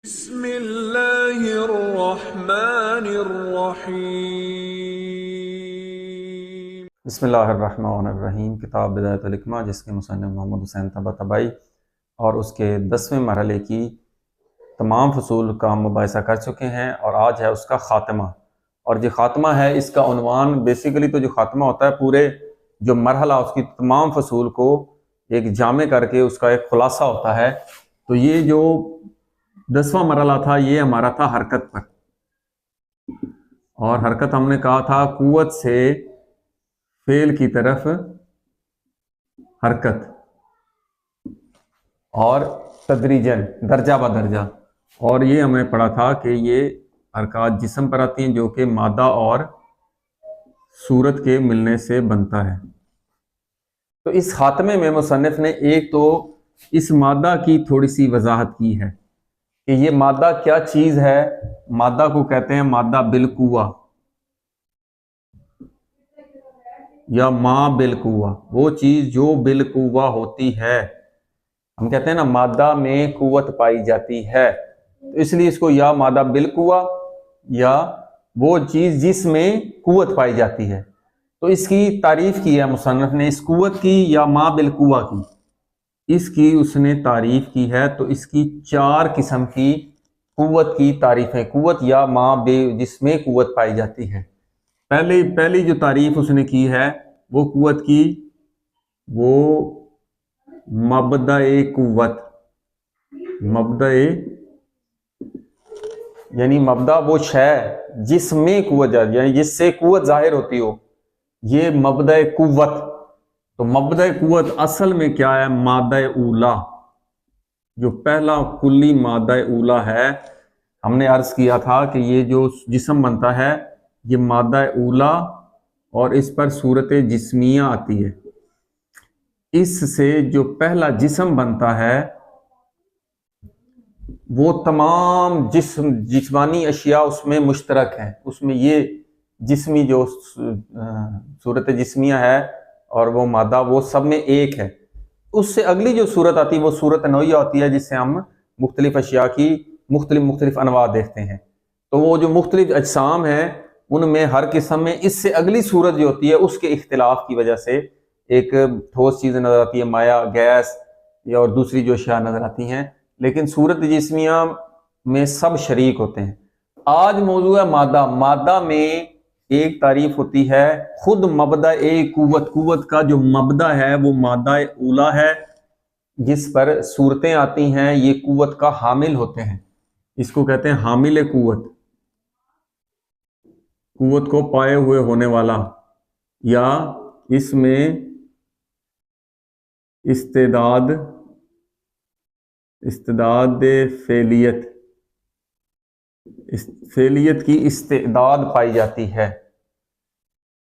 بسم اللہ الرحمن الرحیم۔ بسم اللہ الرحمن الرحیم۔ کتاب بدایۃ الحکمہ جس کے مصنف محمد حسین طباطبائی اور اس کے 10ویں مرحلے کی تمام فصول کا مباحثہ کر چکے ہیں، اور آج ہے اس کا خاتمہ۔ اور جو خاتمہ ہے اس کا عنوان بیسیکلی تو جو خاتمہ ہوتا ہے پورے جو مرحلہ اس کی تمام فصول کو ایک جامع کر کے اس کا ایک خلاصہ ہوتا ہے۔ تو یہ جو 10واں مرحلہ تھا یہ ہمارا تھا حرکت پر، اور حرکت ہم نے کہا تھا قوت سے فعل کی طرف حرکت، اور تدریجاً درجہ بدرجہ، اور یہ ہم نے پڑھا تھا کہ یہ حرکات جسم پر آتی ہیں جو کہ مادہ اور صورت کے ملنے سے بنتا ہے۔ تو اس خاتمے میں مصنف نے ایک تو اس مادہ کی تھوڑی سی وضاحت کی ہے کہ یہ مادہ کیا چیز ہے۔ مادہ کو کہتے ہیں مادہ بالقوہ یا ما بالقوہ، وہ چیز جو بالقوہ ہوتی ہے۔ ہم کہتے ہیں نا مادہ میں قوت پائی جاتی ہے، تو اس لیے اس کو یا مادہ بالقوہ یا وہ چیز جس میں قوت پائی جاتی ہے۔ تو اس کی تعریف کی ہے مصنف نے، اس قوت کی یا ما بالقوہ کی، اس کی اس نے تعریف کی ہے۔ تو اس کی 4 قسم کی قوت کی تعریف ہے، قوت یا ما جس میں قوت پائی جاتی ہے۔ پہلی جو تعریف اس نے کی ہے وہ قوت کی، وہ مبدأ قوت، مبدأ یعنی مبدأ وہ شے جس میں قوت جاتی ہے، یعنی جس سے قوت ظاہر ہوتی ہو، یہ مبدأ قوت۔ تو مبدأ قوت اصل میں کیا ہے؟ مادہ اولا، جو پہلا کلی مادہ اولا ہے۔ ہم نے عرض کیا تھا کہ یہ جو جسم بنتا ہے یہ مادہ اولا، اور اس پر صورت جسمیہ آتی ہے۔ اس سے جو پہلا جسم بنتا ہے وہ تمام جسمانی اشیاء اس میں مشترک ہیں، اس میں یہ جسمی جو صورت جسمیہ ہے اور وہ مادہ وہ سب میں ایک ہے۔ اس سے اگلی جو صورت آتی ہے وہ صورت نوعیہ ہوتی ہے، جس سے ہم مختلف اشیاء کی مختلف انواع دیکھتے ہیں۔ تو وہ جو مختلف اجسام ہیں ان میں ہر قسم میں اس سے اگلی صورت جو ہوتی ہے اس کے اختلاف کی وجہ سے ایک ٹھوس چیز نظر آتی ہے، مائع، گیس، یا اور دوسری جو اشیاء نظر آتی ہیں، لیکن صورت جسمیہ میں سب شریک ہوتے ہیں۔ آج موضوع ہے مادہ۔ مادہ میں ایک تعریف ہوتی ہے خود مبدأ قوت، قوت کا جو مبدأ ہے وہ مادہ اولا ہے، جس پر صورتیں آتی ہیں، یہ قوت کا حامل ہوتے ہیں۔ اس کو کہتے ہیں حامل قوت، قوت کو پائے ہوئے ہونے والا، یا اس میں استعداد فعلیت کی استعداد پائی جاتی ہے۔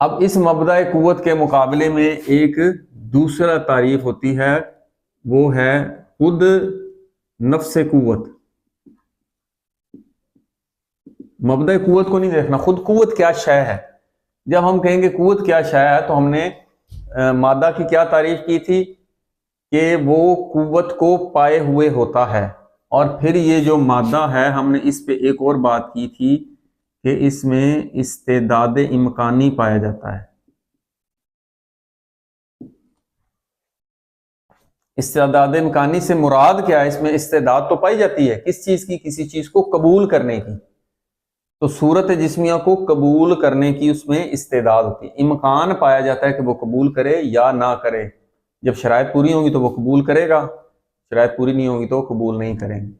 اب اس مبدأ قوت کے مقابلے میں ایک دوسرا تعریف ہوتی ہے، وہ ہے خود نفس قوت۔ مبدأ قوت کو نہیں دیکھنا، خود قوت کیا شے ہے۔ جب ہم کہیں گے قوت کیا شے ہے تو ہم نے مادہ کی کیا تعریف کی تھی کہ وہ قوت کو پائے ہوئے ہوتا ہے، اور پھر یہ جو مادہ ہے ہم نے اس پہ ایک اور بات کی تھی کہ اس میں استعداد امکانی پایا جاتا ہے۔ استعداد امکانی سے مراد کیا ہے؟ اس میں استعداد تو پائی جاتی ہے کس چیز کی؟ کسی چیز کو قبول کرنے کی۔ تو صورت جسمیہ کو قبول کرنے کی اس میں استعداد ہوتی ہے، امکان پایا جاتا ہے کہ وہ قبول کرے یا نہ کرے۔ جب شرائط پوری ہوں گی تو وہ قبول کرے گا، شرائط پوری نہیں ہوگی تو وہ قبول نہیں کریں گے۔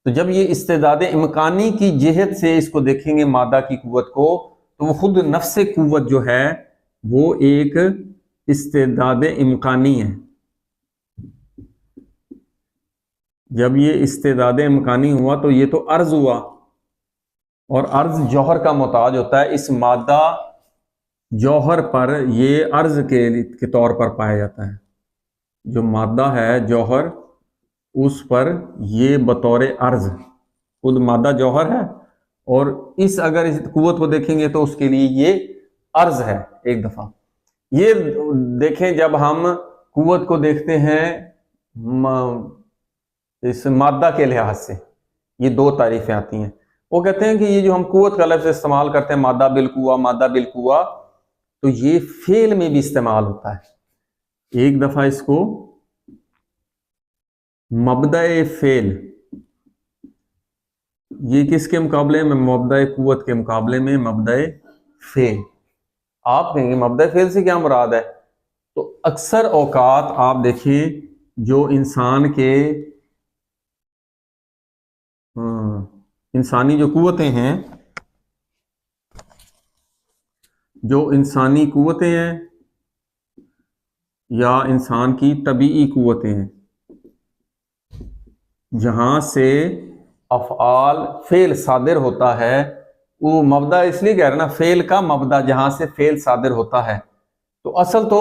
تو جب یہ استعداد امکانی کی جہت سے اس کو دیکھیں گے مادہ کی قوت کو، تو وہ خود نفس قوت جو ہے وہ ایک استعداد امکانی ہے۔ جب یہ استعداد امکانی ہوا تو یہ تو عرض ہوا، اور عرض جوہر کا محتاج ہوتا ہے۔ اس مادہ جوہر پر یہ عرض کے طور پر پایا جاتا ہے۔ جو مادہ ہے جوہر، اس پر یہ بطور عرض خود مادہ جوہر ہے، اور اگر اس قوت کو دیکھیں گے تو اس کے لیے یہ عرض ہے۔ ایک دفعہ یہ دیکھیں، جب ہم قوت کو دیکھتے ہیں اس مادہ کے لحاظ سے، یہ دو تعریفیں آتی ہیں. وہ کہتے ہیں کہ یہ جو ہم قوت کا لفظ استعمال کرتے ہیں مادہ بالقوہ مادہ بالقوہ، تو یہ فعل میں بھی استعمال ہوتا ہے. ایک دفعہ اس کو مبدأ فعل، یہ کس کے مقابلے میں؟ مبدأ قوت کے مقابلے میں مبدأ فعل. آپ کہیں گے مبدأ فعل سے کیا مراد ہے؟ تو اکثر اوقات آپ دیکھیں جو انسان کے انسانی جو قوتیں ہیں، جو انسانی قوتیں ہیں یا انسان کی طبیعی قوتیں ہیں، جہاں سے افعال فعل صادر ہوتا ہے، وہ مبدا اس لیے کہہ رہے ہیں نا، فعل کا مبدا جہاں سے فعل صادر ہوتا ہے. تو اصل تو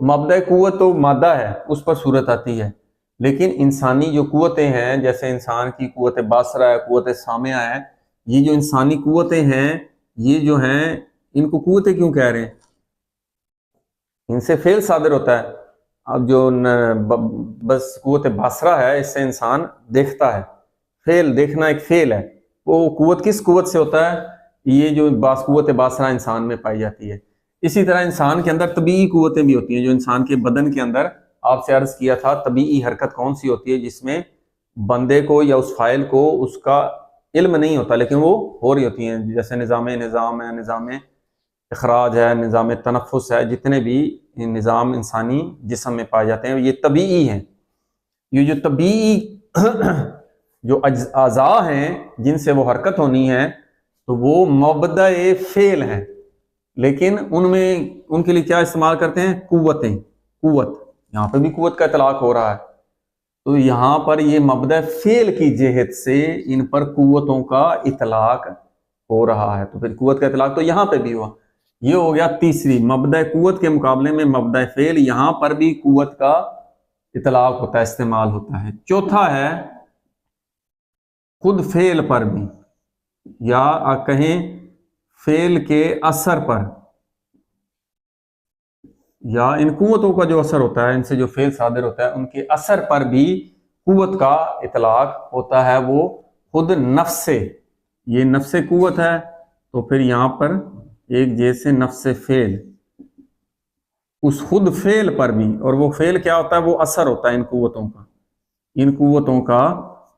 مبدا قوت تو مادہ ہے، اس پر صورت آتی ہے، لیکن انسانی جو قوتیں ہیں جیسے انسان کی قوت باصرہ ہے، قوت سامعہ ہے، یہ جو انسانی قوتیں ہیں یہ جو ہیں ان کو قوتیں کیوں کہہ رہے ہیں؟ ان سے فعل صادر ہوتا ہے. اب جو بس قوت باصرہ ہے اس سے انسان دیکھتا ہے، فعل دیکھنا ایک فعل ہے. وہ قوت کس قوت سے ہوتا ہے؟ یہ جو قوت باصرہ انسان میں پائی جاتی ہے. اسی طرح انسان کے اندر طبیعی قوتیں بھی ہوتی ہیں، جو انسان کے بدن کے اندر آپ سے عرض کیا تھا طبیعی حرکت کون سی ہوتی ہے جس میں بندے کو یا اس فاعل کو اس کا علم نہیں ہوتا لیکن وہ ہو رہی ہوتی ہیں، جیسے نظام ہے، نظام اخراج ہے، نظام تنفس ہے، جتنے بھی نظام انسانی جسم میں پائے جاتے ہیں یہ طبیعی ہیں. یہ جو طبیعی جو اعضاء ہیں جن سے وہ حرکت ہونی ہے تو وہ مبدأ فعل ہیں، لیکن ان کے لیے کیا استعمال کرتے ہیں؟ قوتیں. قوت یہاں پہ بھی قوت کا اطلاق ہو رہا ہے، تو یہاں پر یہ مبدأ فعل کی جہت سے ان پر قوتوں کا اطلاق ہو رہا ہے. تو پھر قوت کا اطلاق تو یہاں پہ بھی ہوا. یہ ہو گیا تیسری، مبدأ قوت کے مقابلے میں مبدأ فعل، یہاں پر بھی قوت کا اطلاق ہوتا ہے، استعمال ہوتا ہے. چوتھا ہے خود فعل پر بھی، یا کہیں فعل کے اثر پر، یا ان قوتوں کا جو اثر ہوتا ہے، ان سے جو فعل صادر ہوتا ہے ان کے اثر پر بھی قوت کا اطلاق ہوتا ہے. وہ خود نفس سے، یہ نفس قوت ہے تو پھر یہاں پر ایک جیسے نفس فعل، اس خود فعل پر بھی، اور وہ فعل کیا ہوتا ہے؟ وہ اثر ہوتا ہے ان قوتوں کا، ان قوتوں کا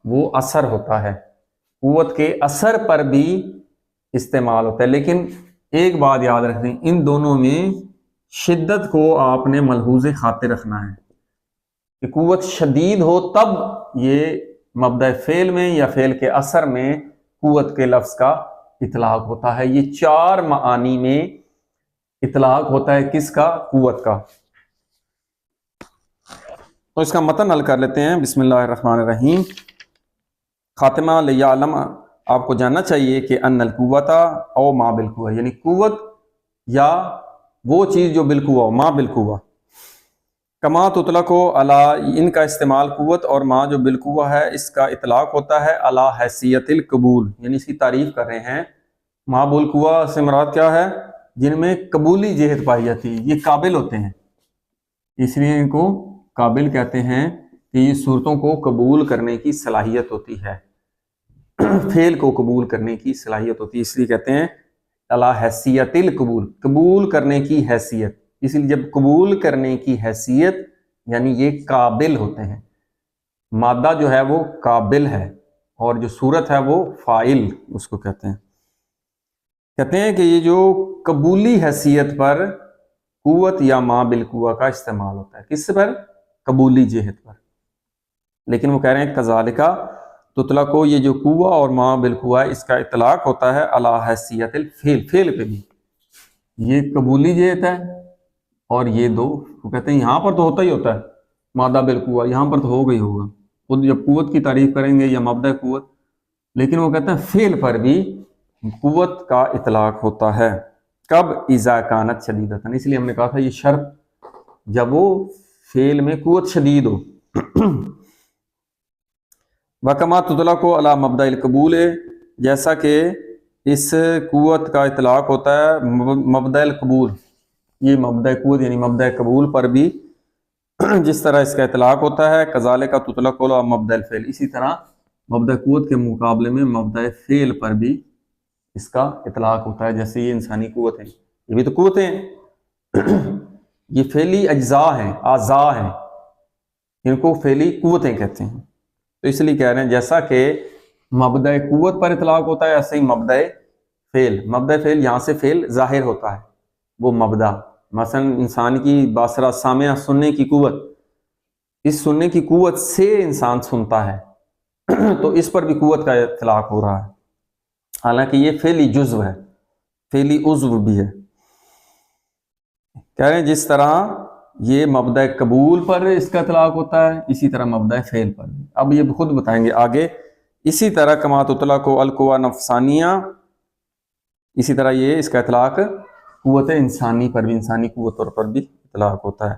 وہ اثر ہوتا ہے. قوت کے اثر پر بھی استعمال ہوتا ہے. لیکن ایک بات یاد رکھیں، ان دونوں میں شدت کو آپ نے ملحوظ خاطر رکھنا ہے کہ قوت شدید ہو تب یہ مبدأ فعل میں یا فعل کے اثر میں قوت کے لفظ کا اطلاق ہوتا ہے. یہ چار معانی میں اطلاق ہوتا ہے کس کا؟ قوت کا. تو اس کا متن حل کر لیتے ہیں. بسم اللہ الرحمن الرحیم. خاتمہ لیعلم، آپ کو جاننا چاہیے کہ ان القوت او ما بالقوہ، یعنی قوت یا وہ چیز جو بالقوہ، ما بالقوہ، کما تطلق علی، ان کا استعمال قوت اور ما جو بالقوہ ہے اس کا اطلاق ہوتا ہے علی حیثیت القبول، یعنی اس کی تعریف کر رہے ہیں. ما بالقوہ سے مراد کیا ہے؟ جن میں قبولی جہت پائی جاتی ہے، یہ قابل ہوتے ہیں، اس لیے ان کو قابل کہتے ہیں کہ یہ صورتوں کو قبول کرنے کی صلاحیت ہوتی ہے، فعل کو قبول کرنے کی صلاحیت ہوتی ہے، اس لیے کہتے ہیں علی حیثیت القبول، قبول کرنے کی حیثیت. اس لیے جب قبول کرنے کی حیثیت یعنی یہ قابل ہوتے ہیں. مادہ جو ہے وہ قابل ہے اور جو صورت ہے وہ فاعل اس کو کہتے ہیں. کہتے ہیں کہ یہ جو قبولی حیثیت پر قوت یا ما بالقوہ کا استعمال ہوتا ہے، کس پر؟ قبولی جہت پر. لیکن وہ کہہ رہے ہیں کذالک تطلق کو، یہ جو قوہ اور ما بالقوہ اس کا اطلاق ہوتا ہے علی حیثیت الفعل، فعل پہ بھی. یہ قبولی جہت ہے اور یہ دو، وہ کہتے ہیں یہاں پر تو ہوتا ہی ہوتا ہے مادہ بالقوہ، یہاں پر تو ہوگا ہی ہوگا خود جب قوت کی تعریف کریں گے یا مبدأ قوت. لیکن وہ کہتے ہیں فعل پر بھی قوت کا اطلاق ہوتا ہے. کب؟ اذا کانت شدیدتاً، اس لیے ہم نے کہا تھا یہ شرط جب وہ فعل میں قوت شدید ہو. وکما تطلق علی مبدأ القبول، جیسا کہ اس قوت کا اطلاق ہوتا ہے مبدأ القبول، یہ مبدأ قوت یعنی مبدأ قبول پر بھی جس طرح اس کا اطلاق ہوتا ہے. کذالک تطلق علی مبدأ الفعل، اسی طرح مبدأ قوت کے مقابلے میں مبدأ فعل پر بھی اس کا اطلاق ہوتا ہے. جیسے یہ انسانی قوت ہے، یہ بھی تو قوتیں ہیں، یہ فعلی اجزاء ہیں، اعضاء ہیں، ان کو فعلی قوتیں کہتے ہیں. تو اس لیے کہہ رہے ہیں جیسا کہ مبدأ قوت پر اطلاق ہوتا ہے ایسے ہی مبدأ فعل یہاں سے فعل ظاہر ہوتا ہے، وہ مبدأ. مثلا انسان کی باصرہ سامعہ سننے کی قوت، اس سننے کی قوت سے انسان سنتا ہے تو اس پر بھی قوت کا اطلاق ہو رہا ہے، حالانکہ یہ فعلی جزو ہے، فعلی عضو بھی ہے. کہہ رہے ہیں جس طرح یہ مبدأ قبول پر اس کا اطلاق ہوتا ہے اسی طرح مبدأ فعل پر بھی. اب یہ خود بتائیں گے آگے. اسی طرح کما تطلق القوى نفسانیہ، اسی طرح یہ اس کا اطلاق قوت انسانی پر بھی، انسانی قوتوں پر بھی اطلاق ہوتا ہے.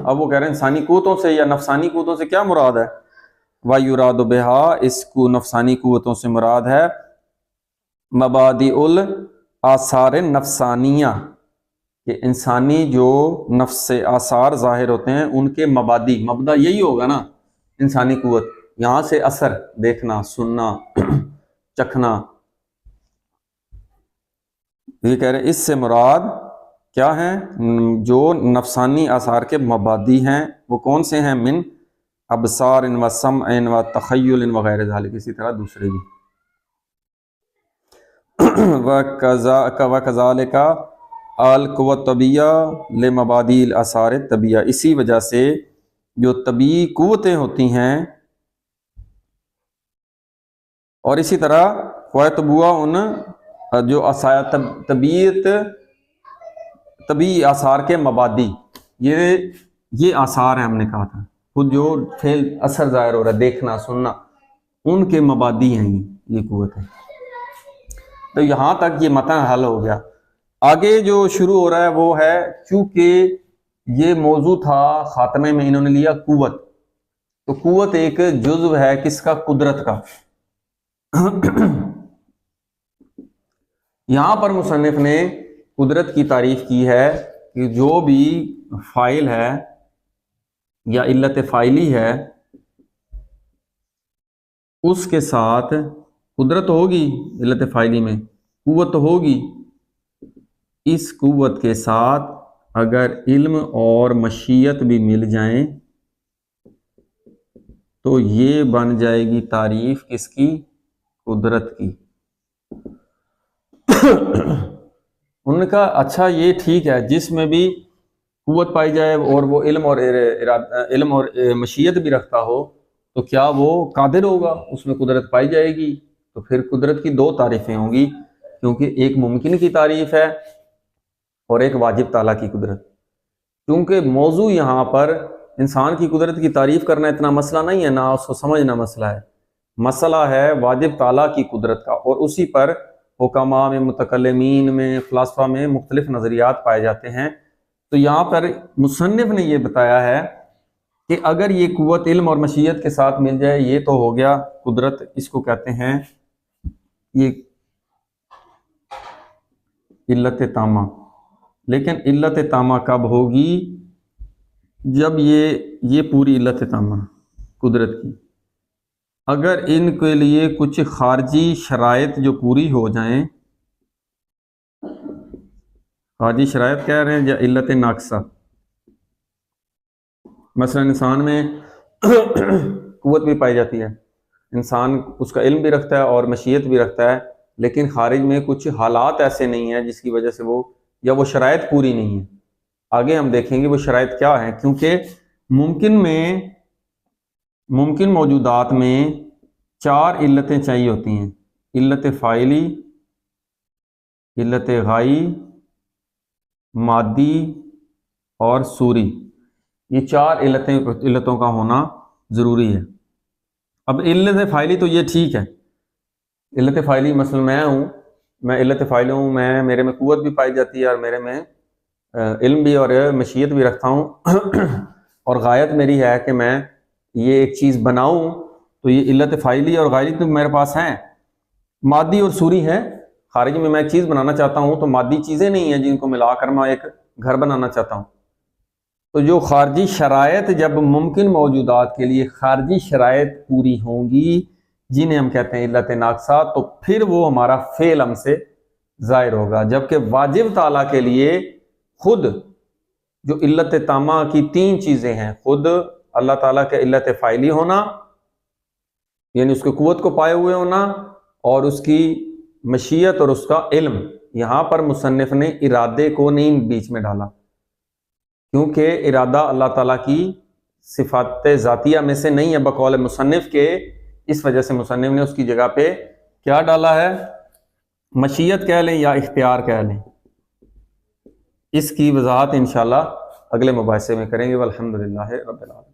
اب وہ کہہ رہے ہیں انسانی قوتوں سے یا نفسانی قوتوں سے کیا مراد ہے؟ وَيُرَادُ بِهَا، اس کو نفسانی قوتوں سے مراد ہے مبادئ الآثار نفسانیہ، کہ انسانی جو نفس سے آثار ظاہر ہوتے ہیں ان کے مبدا یہی ہوگا نا انسانی قوت، یہاں سے اثر دیکھنا، سننا، چکھنا. یہ کہہ رہے ہیں اس سے مراد کیا ہیں؟ جو نفسانی آثار کے مبادی ہیں وہ کون سے ہیں؟ من ابصار و سمع و تخیل وغیرہ ذالک، اسی طرح دوسرے بھی. وَكَذَلِكَ الْقُوَّةُ الطَّبِيَّةُ لِمَبَادِئِ الْآثَارِ الطَّبِيَّةِ، اسی وجہ سے جو طبیعی قوتیں ہوتی ہیں، اور اسی طرح وَيَتَبُوَّ ان جو طبیعی آثار کے مبادی، یہ آثار ہیں، ہم نے کہا تھا خود جو فعل اثر ظاہر ہو رہا ہے، دیکھنا، سننا، ان کے مبادی ہیں یہ قوت ہے. تو یہاں تک یہ متن حل ہو گیا. آگے جو شروع ہو رہا ہے وہ ہے، چونکہ یہ موضوع تھا خاتمے میں انہوں نے لیا قوت، تو قوت ایک جزو ہے کس کا؟ قدرت کا. یہاں پر مصنف نے قدرت کی تعریف کی ہے کہ جو بھی فاعل ہے یا علت فاعلی ہے اس کے ساتھ قدرت ہوگی، علت فاعلی میں قوت ہوگی. اس قوت کے ساتھ اگر علم اور مشیت بھی مل جائیں تو یہ بن جائے گی تعریف کس کی؟ قدرت کی. انہوں نے کہا اچھا یہ ٹھیک ہے، جس میں بھی قوت پائی جائے اور وہ علم اور مشیت بھی رکھتا ہو تو کیا وہ قادر ہوگا؟ اس میں قدرت پائی جائے گی. تو پھر قدرت کی دو تعریفیں ہوں گی، کیونکہ ایک ممکن کی تعریف ہے اور ایک واجب تعالیٰ کی قدرت. کیونکہ موضوع یہاں پر انسان کی قدرت کی تعریف کرنا اتنا مسئلہ نہیں ہے، نہ اس کو سمجھنا مسئلہ ہے. مسئلہ ہے واجب تعالیٰ کی قدرت کا، اور اسی پر حکماء میں، متکلمین میں، فلاسفہ میں مختلف نظریات پائے جاتے ہیں. تو یہاں پر مصنف نے یہ بتایا ہے کہ اگر یہ قوت علم اور مشیت کے ساتھ مل جائے یہ تو ہو گیا قدرت. اس کو کہتے ہیں یہ علت تامہ. لیکن علت تامہ کب ہوگی؟ جب یہ پوری علت تامہ قدرت کی، اگر ان کے لیے کچھ خارجی شرائط جو پوری ہو جائیں، خارجی شرائط کہہ رہے ہیں یا علت ناقصہ. مثلا انسان میں قوت بھی پائی جاتی ہے، انسان اس کا علم بھی رکھتا ہے اور مشیت بھی رکھتا ہے، لیکن خارج میں کچھ حالات ایسے نہیں ہیں جس کی وجہ سے وہ شرائط پوری نہیں ہے. آگے ہم دیکھیں گے وہ شرائط کیا ہیں، کیونکہ ممکن موجودات میں 4 علتیں چاہیے ہوتی ہیں: علت فاعلی، علت غائی، مادی اور صوری. یہ 4 علتوں کا ہونا ضروری ہے. اب علت فاعلی تو یہ ٹھیک ہے، علت فاعلی مثلا میں علت فاعل ہوں، میرے میں قوت بھی پائی جاتی ہے اور میرے میں علم بھی اور مشیت بھی رکھتا ہوں اور غایت میری ہے کہ میں یہ ایک چیز بناؤں، تو یہ علت فاعلی اور غائی تو میرے پاس ہیں. مادی اور صوری ہے، خارج میں ایک چیز بنانا چاہتا ہوں تو مادی چیزیں نہیں ہیں جن کو ملا کر میں ایک گھر بنانا چاہتا ہوں. تو جو خارجی شرائط، جب ممکن موجودات کے لیے خارجی شرائط پوری ہوں گی جنہیں ہم کہتے ہیں علت ناقصہ، تو پھر وہ ہمارا فعل ہم سے ظاہر ہوگا، جبکہ واجب تعالیٰ کے لیے خود جو علت تامہ کی 3 چیزیں ہیں، خود اللہ تعالیٰ کے علت فاعلی ہونا، یعنی اس کی قوت کو پائے ہوئے ہونا، اور اس کی مشیت اور اس کا علم۔ یہاں پر مصنف نے ارادے کو نہیں بیچ میں ڈالا، کیونکہ ارادہ اللہ تعالیٰ کی صفات ذاتیہ میں سے نہیں ہے بقول مصنف کے، اس وجہ سے مصنف نے اس کی جگہ پہ کیا ڈالا ہے؟ مشیت کہہ لیں یا اختیار کہہ لیں۔ اس کی وضاحت انشاءاللہ اگلے مباحثے میں کریں گے۔ والحمدللہ رب العالمین۔